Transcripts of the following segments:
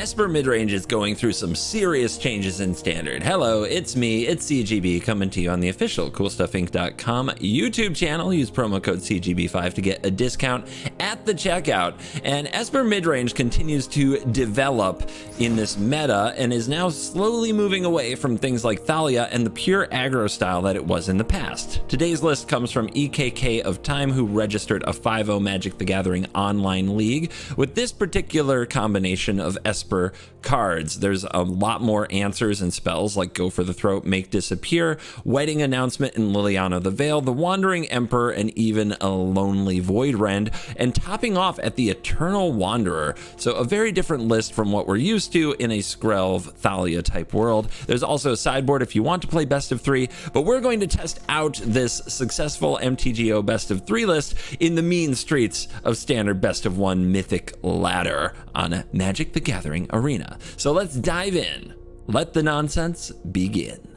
Esper Midrange is going through some serious changes in Standard. Hello, it's me, it's CGB, coming to you on the official CoolStuffInc.com YouTube channel. Use promo code CGB5 to get a discount at the checkout. And Esper Midrange continues to develop in this meta and is now slowly moving away from things like Thalia and the pure aggro style that it was in the past. Today's list comes from EKK of Time, who registered a 5-0 Magic the Gathering online league with this particular combination of Esper cards. There's a lot more answers and spells like Go for the Throat, Make Disappear, Wedding Announcement, and Liliana the Veil, the Wandering Emperor, and even a Lonely Void Rend, and topping off at the Eternal Wanderer. So a very different list from what we're used to in a Skrelv Thalia type world. There's also a sideboard if you want to play best of 3, but we're going to test out this successful MTGO best of 3 list in the mean streets of Standard best of 1 Mythic ladder on Magic the Gathering Arena. So let's dive in. Let the nonsense begin.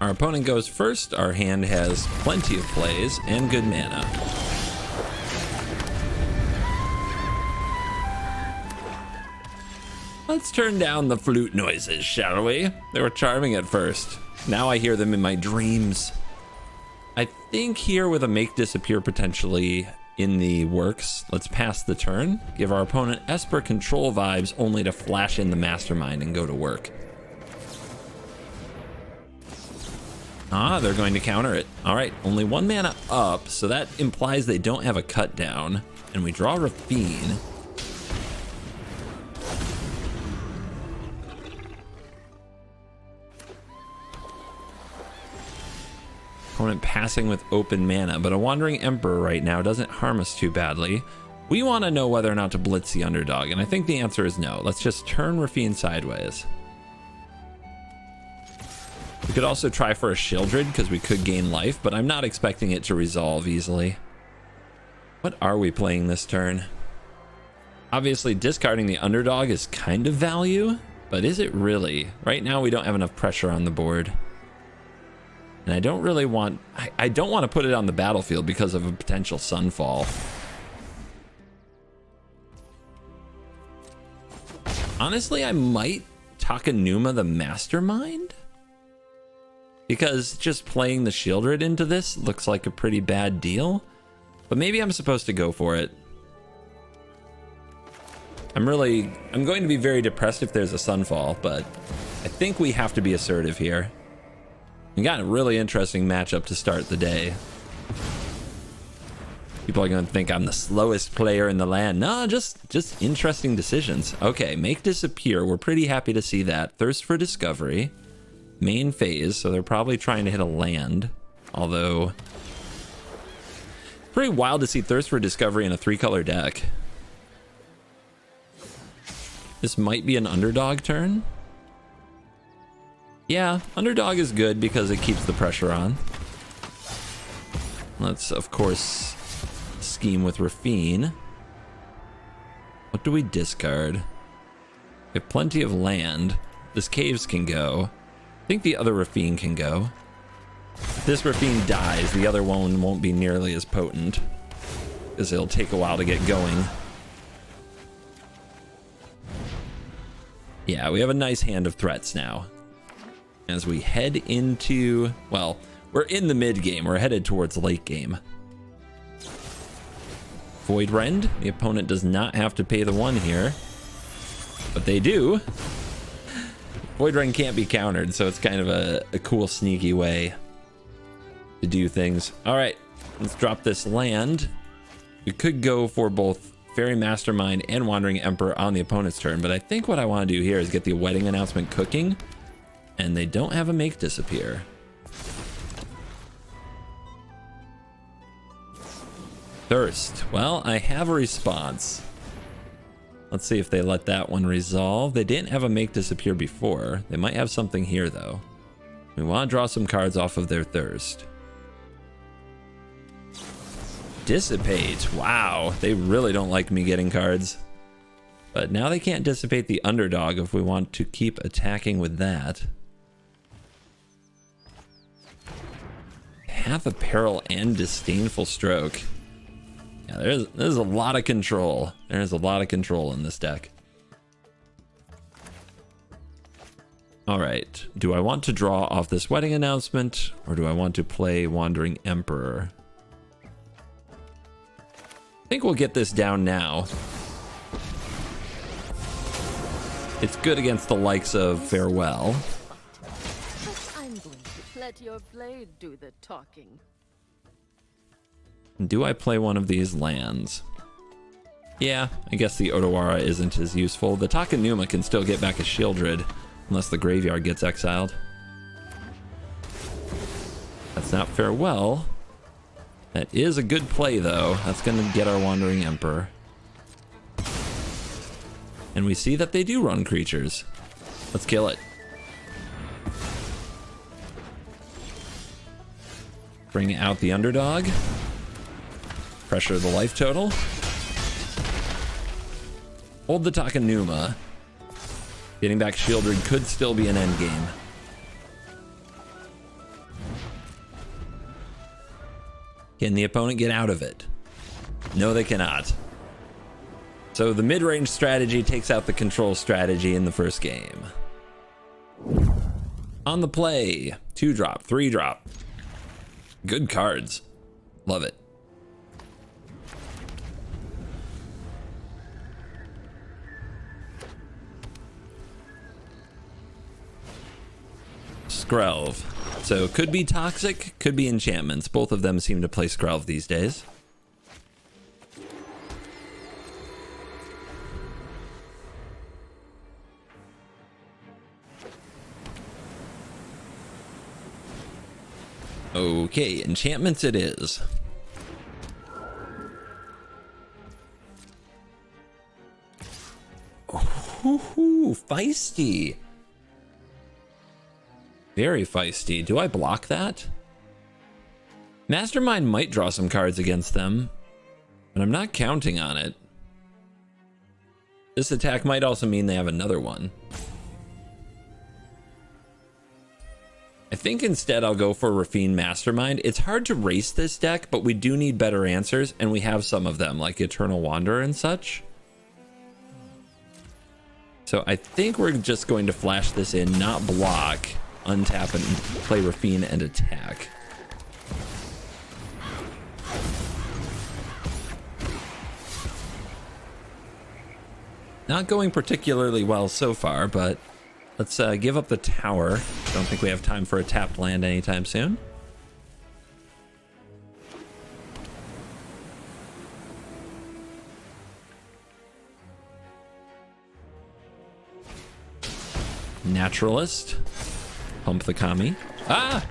Our opponent goes first. Our hand has plenty of plays and good mana. Let's turn down the flute noises, shall we? They were charming at first. Now I hear them in my dreams. I think here with a Make Disappear potentially in the works, let's pass the turn, give our opponent Esper control vibes only to flash in the Mastermind and go to work. Ah, they're going to counter it. All right, only 1 mana up, so that implies they don't have a cut down, and we draw Raffine. Opponent passing with open mana, but a Wandering Emperor right now doesn't harm us too badly. We want to know whether or not to blitz the underdog, and I think the answer is no. Let's just turn Raffine sideways. We could also try for a Sheoldred because we could gain life, but I'm not expecting it to resolve easily. What are we playing this turn? Obviously, discarding the underdog is kind of value, but is it really? Right now, we don't have enough pressure on the board. And I don't really want, I don't want to put it on the battlefield because of a potential sunfall. Honestly, I might Takenuma the Mastermind, because just playing the Sheoldred into this looks like a pretty bad deal, but maybe I'm supposed to go for it. I'm going to be very depressed if there's a sunfall, but I think we have to be assertive here. We got a really interesting matchup to start the day. People are going to think I'm the slowest player in the land. No, just interesting decisions. Okay, Make Disappear. We're pretty happy to see that. Thirst for Discovery. Main phase, so they're probably trying to hit a land. Although, pretty wild to see Thirst for Discovery in a 3-color deck. This might be an underdog turn. Yeah, underdog is good because it keeps the pressure on. Let's, of course, scheme with Raffine. What do we discard? We have plenty of land. This Caves can go. I think the other Raffine can go. If this Raffine dies, the other one won't be nearly as potent, because it'll take a while to get going. Yeah, we have a nice hand of threats now. As we head into, well, we're in the mid game. We're headed towards late game. Void Rend. The opponent does not have to pay the 1 here, but they do. Void Rend can't be countered, so it's kind of a cool, sneaky way to do things. All right, let's drop this land. We could go for both Faerie Mastermind and Wandering Emperor on the opponent's turn, but I think what I want to do here is get the Wedding Announcement cooking. And they don't have a Make Disappear. Thirst. Well, I have a response. Let's see if they let that one resolve. They didn't have a Make Disappear before. They might have something here, though. We want to draw some cards off of their Thirst. Dissipate. Wow, they really don't like me getting cards. But now they can't dissipate the underdog if we want to keep attacking with that. Half a Peril and Disdainful Stroke. Yeah, there's a lot of control. There's a lot of control in this deck. All right, do I want to draw off this wedding announcement, or do I want to play Wandering Emperor? I think we'll get this down now. It's good against the likes of Farewell. But I'm going to let your blade do the talking. Do I play one of these lands? Yeah, I guess the Otawara isn't as useful. The Takenuma can still get back a Sheoldred, unless the graveyard gets exiled. That's not Farewell. That is a good play, though. That's going to get our Wandering Emperor. And we see that they do run creatures. Let's kill it. Bring out the Underdog. Pressure the life total. Hold the Takenuma. Getting back Sheoldred could still be an endgame. Can the opponent get out of it? No, they cannot. So the mid-range strategy takes out the control strategy in the first game. On the play, 2-drop, 3-drop. Good cards. Love it. Skrelv. So could be toxic, could be enchantments. Both of them seem to play Skrelv these days. Okay, enchantments it is. Ooh, feisty. Very feisty. Do I block that? Mastermind might draw some cards against them, but I'm not counting on it. This attack might also mean they have another one. I think instead I'll go for Raffine Mastermind. It's hard to race this deck, but we do need better answers, and we have some of them, like Eternal Wanderer and such. So I think we're just going to flash this in, not block, untap, and play Raffine and attack. Not going particularly well so far, but let's give up the tower. Don't think we have time for a tapped land anytime soon. Naturalist. Pump the Kami. Ah!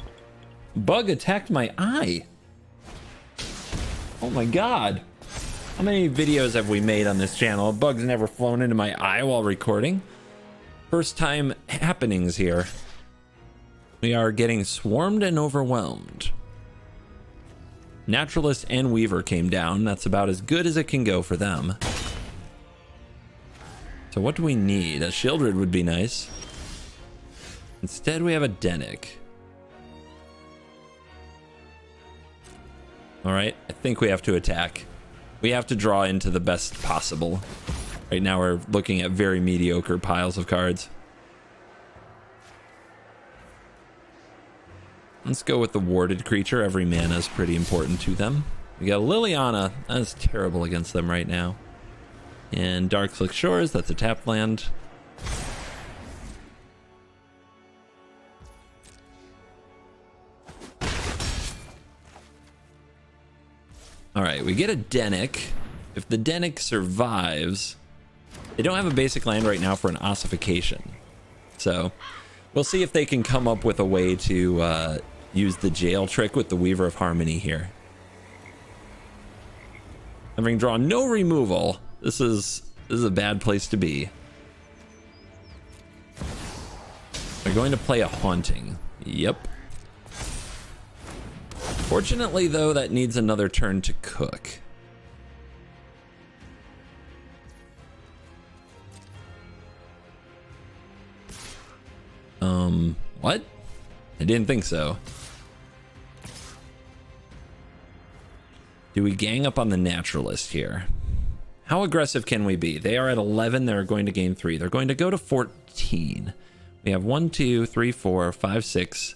Bug attacked my eye. Oh my god. How many videos have we made on this channel? A bug's never flown into my eye while recording. First time happenings here. We are getting swarmed and overwhelmed. Naturalist and Weaver came down. That's about as good as it can go for them. So what do we need? A Sheoldred would be nice. Instead, we have a Dennick. All right, I think we have to attack. We have to draw into the best possible. Right now, we're looking at very mediocre piles of cards. Let's go with the warded creature. Every mana is pretty important to them. We got Liliana. That's terrible against them right now. And Darkslick Shores, that's a tap land. All right, we get a Dennick. If the Dennick survives, they don't have a basic land right now for an ossification. So we'll see if they can come up with a way to use the jail trick with the Weaver of Harmony here. Having drawn no removal, this is a bad place to be. They're going to play a Haunting. Yep. Fortunately, though, that needs another turn to cook. What? I didn't think so. Do we gang up on the Naturalist here? How aggressive can we be? They are at 11. They're going to gain 3. They're going to go to 14. We have 1, 2, 3, 4, 5, 6,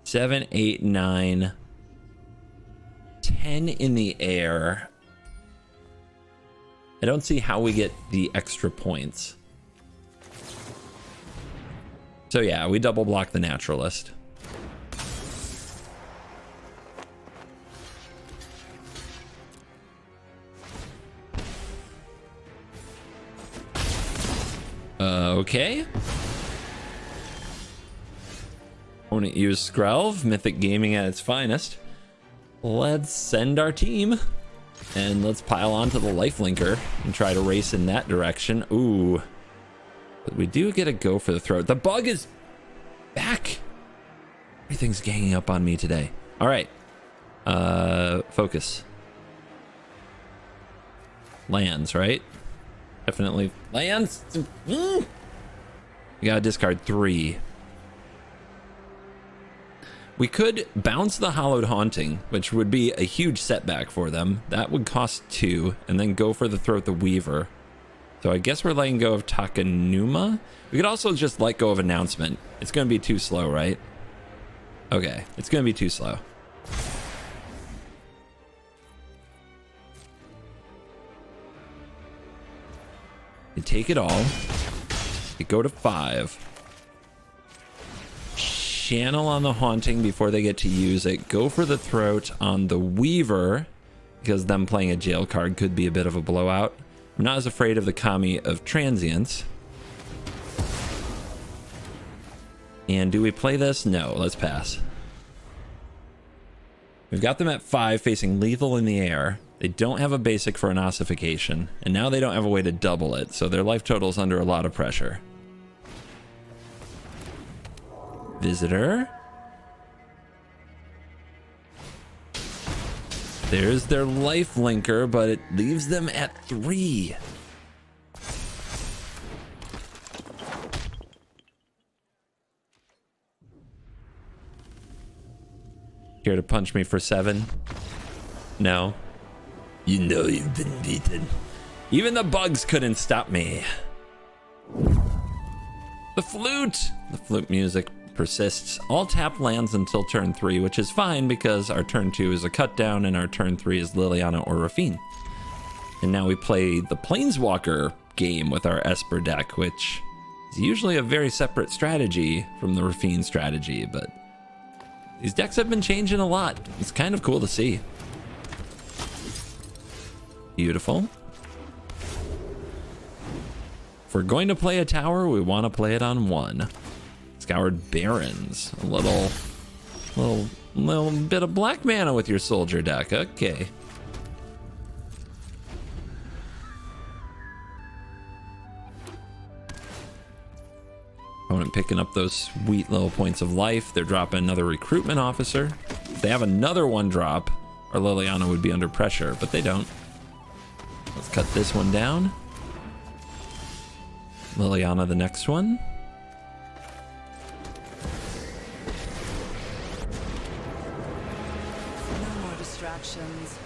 7, 8, 9, 10 in the air. I don't see how we get the extra points. So yeah, we double block the naturalist. Okay. Opponent used Skrelv, Mythic Gaming at its finest. Let's send our team and let's pile onto the lifelinker and try to race in that direction. Ooh. But we do get a go for the throat. The bug is back. Everything's ganging up on me today. All right. Focus. Lands, right? Definitely lands. We gotta discard 3. We could bounce the Hallowed Haunting, which would be a huge setback for them. That would cost 2, and then go for the Throat the Weaver. So I guess we're letting go of Takenuma. We could also just let go of Announcement. It's gonna be too slow, right? Okay, it's gonna be too slow. You take it all. You go to 5. Channel on the Haunting before they get to use it. Go for the Throat on the Weaver, because them playing a jail card could be a bit of a blowout. I'm not as afraid of the Kami of Transience. And do we play this? No, let's pass. We've got them at 5 facing lethal in the air. They don't have a basic for an ossification, and now they don't have a way to double it, so their life total is under a lot of pressure. Visitor. There's their life linker, but it leaves them at 3. Here to punch me for 7? No. You know you've been beaten. Even the bugs couldn't stop me. The flute! The flute music persists. All tap lands until turn 3, which is fine because our turn 2 is a cut down and our turn 3 is Liliana or Raffine. And now we play the Planeswalker game with our Esper deck, which is usually a very separate strategy from the Raffine strategy, but these decks have been changing a lot. It's kind of cool to see. Beautiful. If we're going to play a tower, we want to play it on 1. Scoured Barrens. A little bit of black mana with your soldier deck. Okay. Opponent picking up those sweet little points of life. They're dropping another recruitment officer. If they have another 1 drop, our Liliana would be under pressure, but they don't. Let's cut this one down. Liliana, the next one. No more distractions.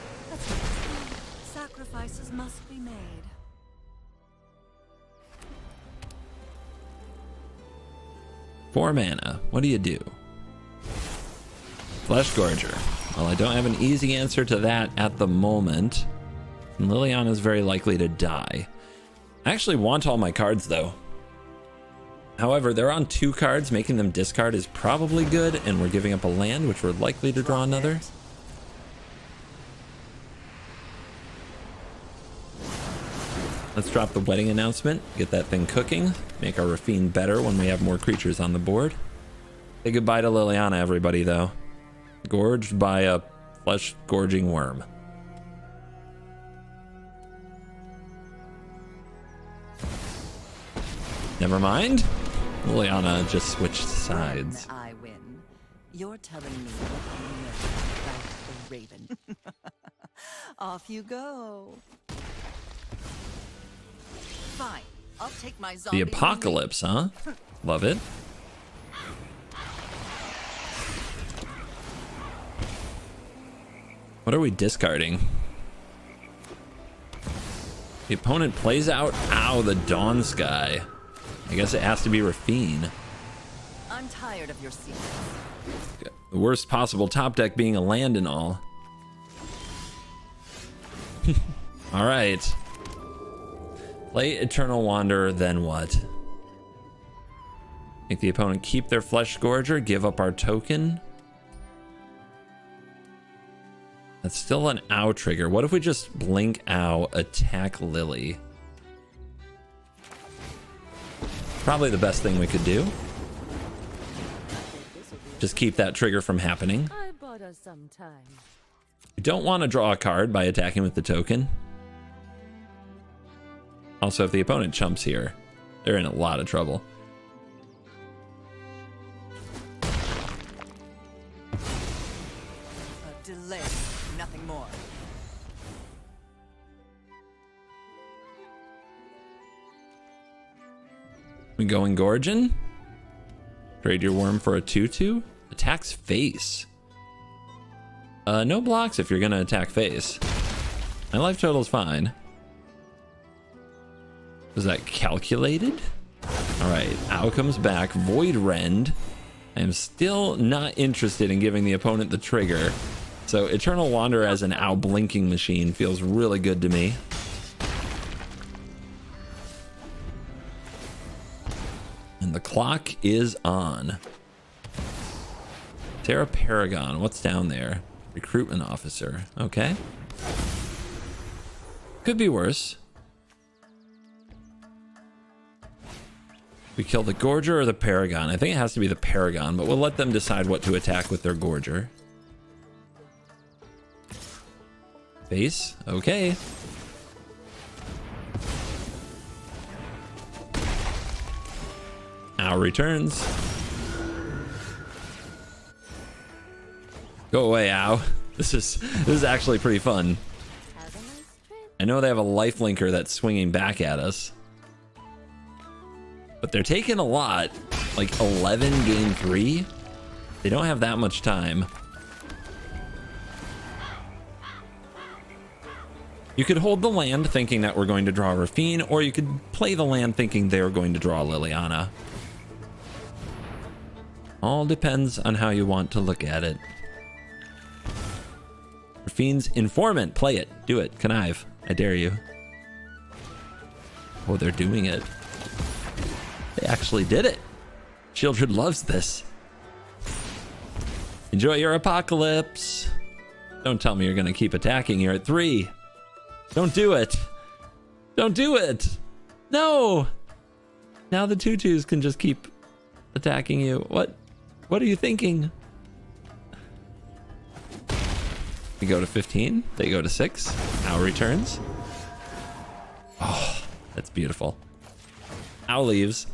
Sacrifices must be made. Four mana. What do you do? Flesh Gorger. Well, I don't have an easy answer to that at the moment. And Liliana is very likely to die. I actually want all my cards, though. However, they're on 2 cards. Making them discard is probably good, and we're giving up a land, which we're likely to draw another. Let's drop the wedding announcement, get that thing cooking, make our Raffine better when we have more creatures on the board. Say goodbye to Liliana, everybody, though. Gorged by a flesh-gorging worm. Never mind. Liliana just switched sides. I win. You're telling me that you know about the raven. Off you go. Fine. I'll take my zombie. The apocalypse, huh? Love it. What are we discarding? The opponent plays out, ow, the Dawn Sky. I guess it has to be Raffine. tired of your secrets. The worst possible top deck being a land and all. All right. Play Eternal Wanderer, then what? Make the opponent keep their Flesh Scourger, give up our token. That's still an ow trigger. What if we just blink ow, attack Lily? Probably the best thing we could do. Just keep that trigger from happening. I bought us some time. We don't want to draw a card by attacking with the token. Also, if the opponent chumps here, they're in a lot of trouble. A delay, nothing more. We going Gorgon? Trade your worm for a 2/2? Attacks face. No blocks if you're gonna attack face. My life total's fine. Was that calculated? Alright, Ow comes back. Void Rend. I am still not interested in giving the opponent the trigger. So Eternal Wanderer as an Ow blinking machine feels really good to me. And the clock is on. Terra Paragon, what's down there? Recruitment officer, okay. Could be worse. We kill the Gorger or the Paragon? I think it has to be the Paragon, but we'll let them decide what to attack with their Gorger. Face, okay. Ow returns. Go away, Ow. This is actually pretty fun. Have a nice trip. I know they have a lifelinker that's swinging back at us, but they're taking a lot. Like 11 game 3. They don't have that much time. You could hold the land thinking that we're going to draw Raffine, or you could play the land thinking they're going to draw Liliana. All depends on how you want to look at it. Raffine's Informant, play it, do it, connive, I dare you. Oh, they're doing it. They actually did it. Sheoldred loves this. Enjoy your apocalypse. Don't tell me you're gonna keep attacking. You're at 3. Don't do it. Don't do it. No. Now the 2/2s can just keep attacking you. What are you thinking? We go to 15. They go to 6. Owl returns. Oh, that's beautiful. Owl leaves.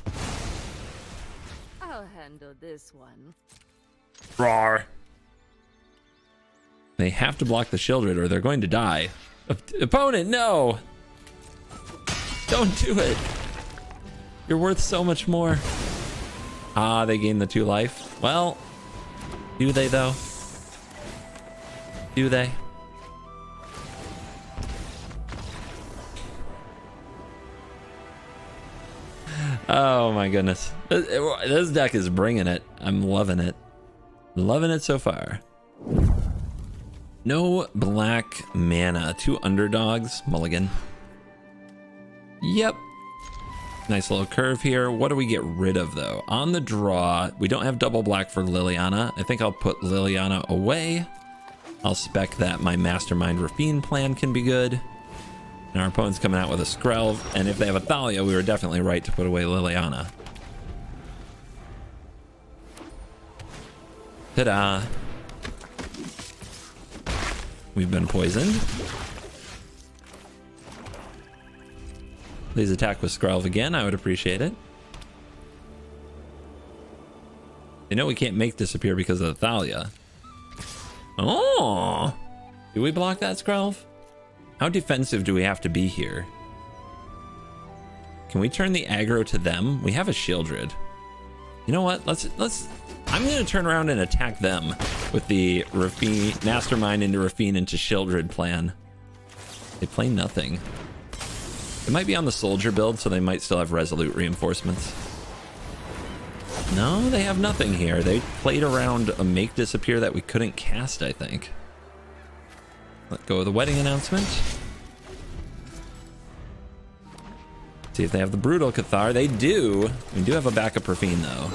I'll handle this one. Roar. They have to block the Sheoldred or they're going to die. Opponent, no! Don't do it. You're worth so much more. Ah, they gained the 2 life. Well, do they though? Do they? Oh my goodness. This deck is bringing it. I'm loving it. Loving it so far. No black mana. 2 underdogs. Mulligan. Yep. Nice little curve here. What do we get rid of though? On the draw, we don't have double black for Liliana. I think I'll put Liliana away. I'll spec that my Mastermind Raffine plan can be good. And our opponent's coming out with a Skrelv. And if they have a Thalia, we were definitely right to put away Liliana. Ta-da. We've been poisoned. Please attack with Skrelv again. I would appreciate it. They know we can't make disappear because of the Thalia. Oh! Do we block that Skrelv? How defensive do we have to be here? Can we turn the aggro to them? We have a Sheoldred. You know what? Let's I'm gonna turn around and attack them with the Raffine Mastermind into Raffine into Sheoldred plan. They play nothing. It might be on the soldier build, so they might still have resolute reinforcements. No, they have nothing here. They played around a make disappear that we couldn't cast, I think. Let go of the wedding announcement. See if they have the Brutal Cathar. They do. We do have a backup Raffine, though.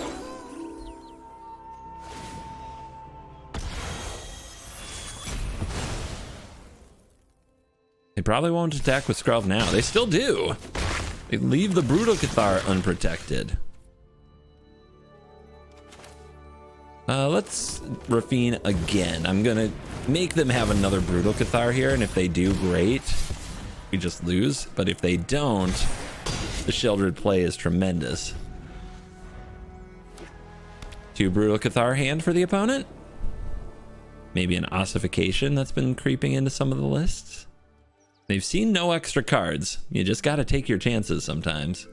They probably won't attack with Skrelv now. They still do. They leave the Brutal Cathar unprotected. Let's Raffine again. I'm gonna make them have another Brutal Cathar here, and if they do, great. We just lose. But if they don't, the Sheoldred play is tremendous. 2 Brutal Cathar hand for the opponent. Maybe an ossification that's been creeping into some of the lists. They've seen no extra cards. You just gotta take your chances sometimes.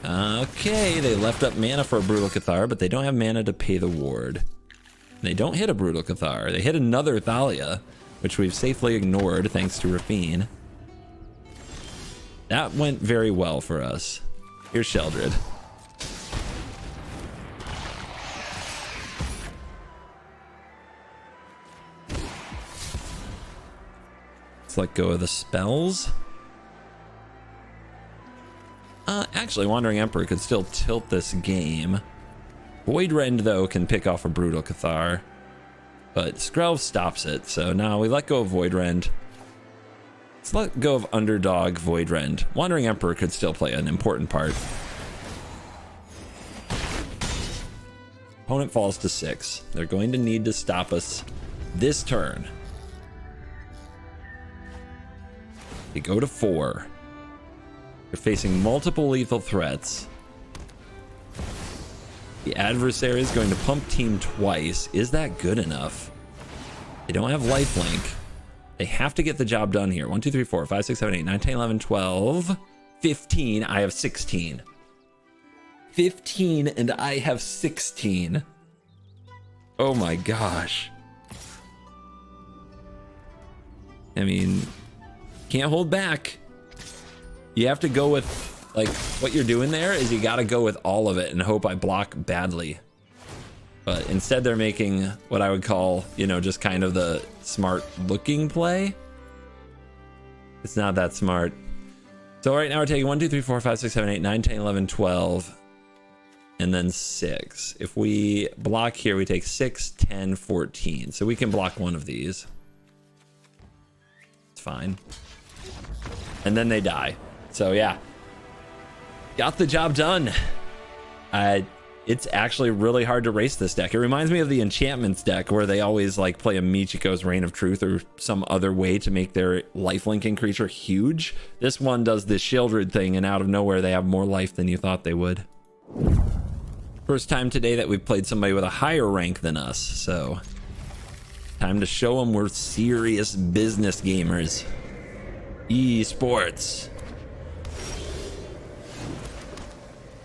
Okay, they left up mana for a Brutal Cathar, but they don't have mana to pay the ward. They don't hit a Brutal Cathar. They hit another Thalia, which we've safely ignored thanks to Raffine. That went very well for us. Here's Sheoldred. Let's let go of the spells. Actually, Wandering Emperor could still tilt this game. Void Rend, though, can pick off a Brutal Cathar. But Skrelv stops it, so now we let go of Void Rend. Let's let go of Underdog Void Rend. Wandering Emperor could still play an important part. Opponent falls to 6. They're going to need to stop us this turn. They go to 4. They're facing multiple lethal threats. The adversary is going to pump team twice. Is that good enough? They don't have lifelink. They have to get the job done here. 1, 2, 3, 4, 5, 6, 7, 8, 9, 10, 11, 12, 15. I have 16. 15 and I have 16. Oh my gosh. I mean, can't hold back. You have to go with, like, what you're doing there is you got to go with all of it and hope I block badly. But instead they're making what I would call, you know, just kind of the smart looking play. It's not that smart. So right now we're taking 1, 2, 3, 4, 5, 6, 7, 8, 9, 10, 11, 12, and then 6. If we block here, we take 6, 10, 14. So we can block one of these. It's fine. And then they die. So yeah, got the job done. It's actually really hard to race this deck. It reminds me of the Enchantments deck where they always like play a Michiko's Reign of Truth or some other way to make their lifelinking creature huge. This one does this Sheoldred thing, and out of nowhere they have more life than you thought they would. First time today that we've played somebody with a higher rank than us, so time to show them we're serious business gamers. Esports.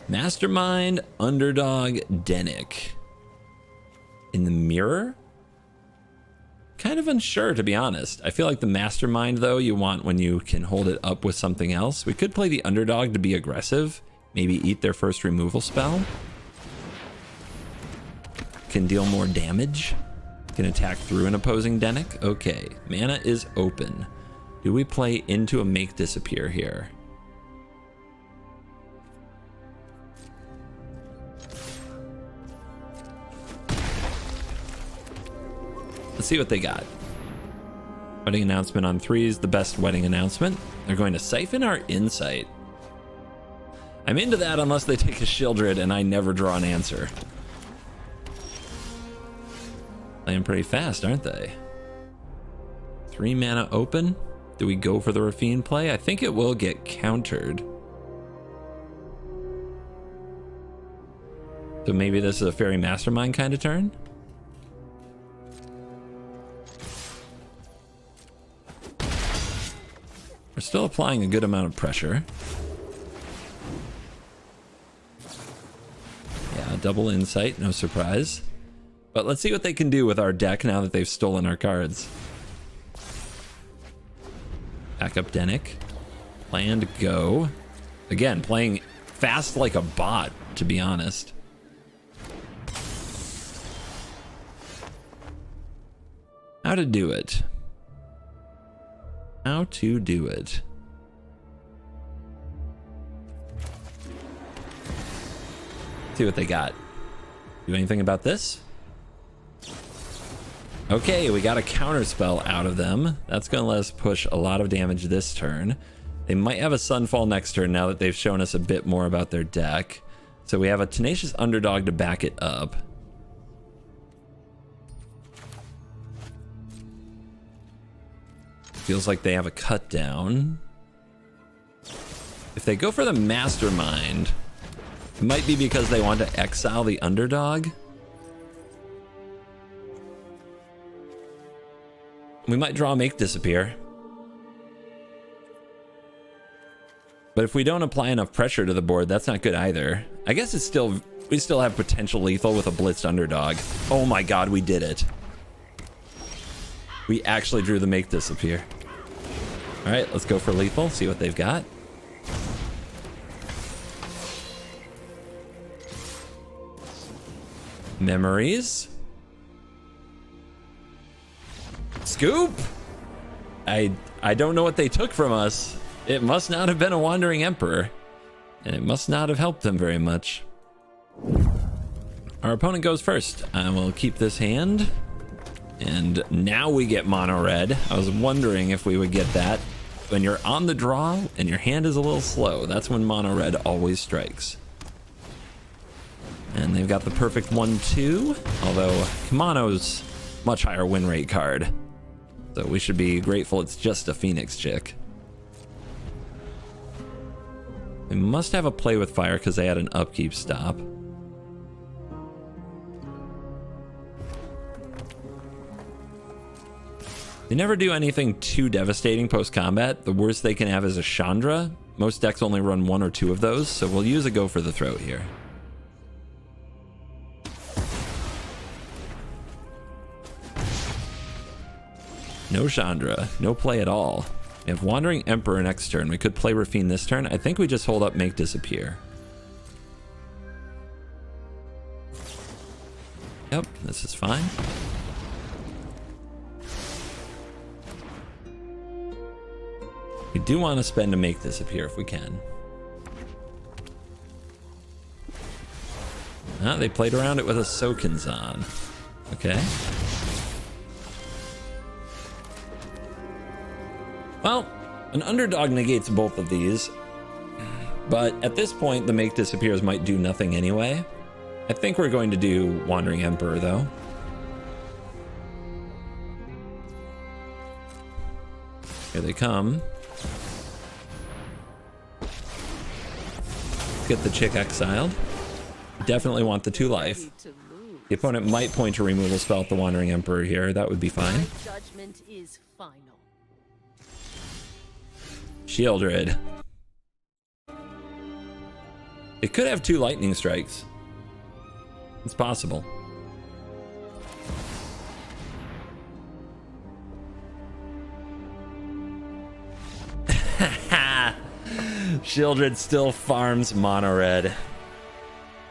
Mastermind, Underdog, Dennick. In the Mire? Kind of unsure, to be honest. I feel like the Mastermind, though, you want when you can hold it up with something else. We could play the Underdog to be aggressive. Maybe eat their first removal spell. Can deal more damage. Can attack through an opposing Dennick. Okay, mana is open. Do we play into a make disappear here? Let's see what they got. Wedding announcement on 3 is the best wedding announcement. They're going to siphon our insight. I'm into that unless they take a Sheoldred and I never draw an answer. Playing pretty fast, aren't they? 3 mana open. Do we go for the Raffine play? I think it will get countered. So maybe this is a Faerie Mastermind kind of turn? We're still applying a good amount of pressure. Yeah, double insight, no surprise. But let's see what they can do with our deck now that they've stolen our cards. Back up Dennick. Planned go. Again, playing fast like a bot. lot, to be honest. How to do it. How to do it. See what they got. Do anything about this? Okay, we got a counter spell out of them. That's gonna let us push a lot of damage this turn. They might have a Sunfall next turn now that they've shown us a bit more about their deck. So we have a Tenacious Underdog to back it up. Feels like they have a cut down. If they go for the Mastermind, it might be because they want to exile the Underdog. We might draw Make Disappear. But if we don't apply enough pressure to the board, that's not good either. I guess it's still, we still have potential lethal with a blitzed Underdog. Oh my god, we did it. We actually drew the Make Disappear. All right, let's go for lethal, see what they've got. Memories. Scoop. I don't know what they took from us. It must not have been a Wandering Emperor, and it must not have helped them very much. Our opponent goes first. I will keep this hand. And now we get mono red. I was wondering if we would get that. When you're on the draw and your hand is a little slow, that's when mono red always strikes. And they've got the perfect 1-2, although Mono's much higher win rate card. So we should be grateful it's just a Phoenix chick. They must have a play with fire because they had an upkeep stop. They never do anything too devastating post-combat. The worst they can have is a Chandra. Most decks only run 1 or 2 of those, so we'll use a Go for the Throat here. No Chandra, no play at all. We have Wandering Emperor next turn. We could play Raffine this turn. I think we just hold up Make Disappear. Yep, this is fine. We do want to spend to Make Disappear if we can. Ah, they played around it with a Sokinzan. Okay. Well, an Underdog negates both of these, but at this point the Make Disappears might do nothing anyway. I think we're going to do Wandering Emperor though. Here they come. Get the chick exiled. Definitely want the 2 life. The opponent might point a removal spell at the Wandering Emperor here. That would be fine. My judgment is final. Sheoldred. It could have 2 lightning strikes. It's possible. Sheoldred still farms mono red.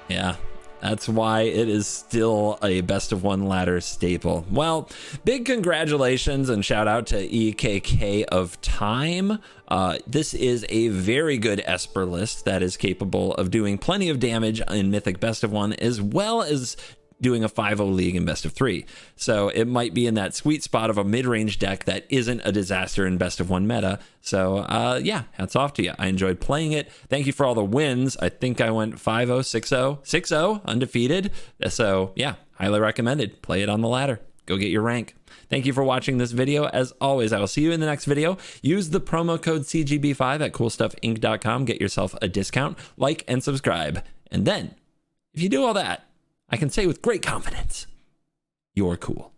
Yeah, that's why it is still a best of 1 ladder staple. Well, big congratulations and shout out to EKK of Time. This is a very good Esper list that is capable of doing plenty of damage in Mythic Best of 1, as well as doing a 5-0 league in Best of 3. So it might be in that sweet spot of a mid-range deck that isn't a disaster in Best of 1 meta. So yeah, hats off to you. I enjoyed playing it. Thank you for all the wins. I think I went 5-0, 6-0, 6-0, undefeated. So yeah, highly recommended. Play it on the ladder. Go get your rank. Thank you for watching this video. As always, I will see you in the next video. Use the promo code CGB5 at CoolStuffInc.com. Get yourself a discount, like, and subscribe. And then, if you do all that, I can say with great confidence, you're cool.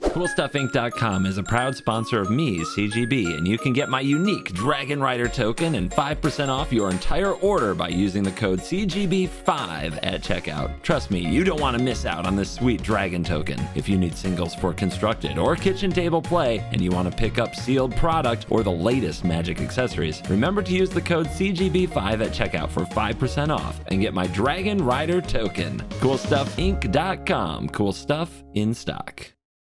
CoolStuffInc.com is a proud sponsor of me, CGB, and you can get my unique Dragon Rider token and 5% off your entire order by using the code CGB5 at checkout. Trust me, you don't want to miss out on this sweet dragon token. If you need singles for constructed or kitchen table play, and you want to pick up sealed product or the latest magic accessories, remember to use the code CGB5 at checkout for 5% off and get my Dragon Rider token. CoolStuffInc.com. Cool stuff in stock.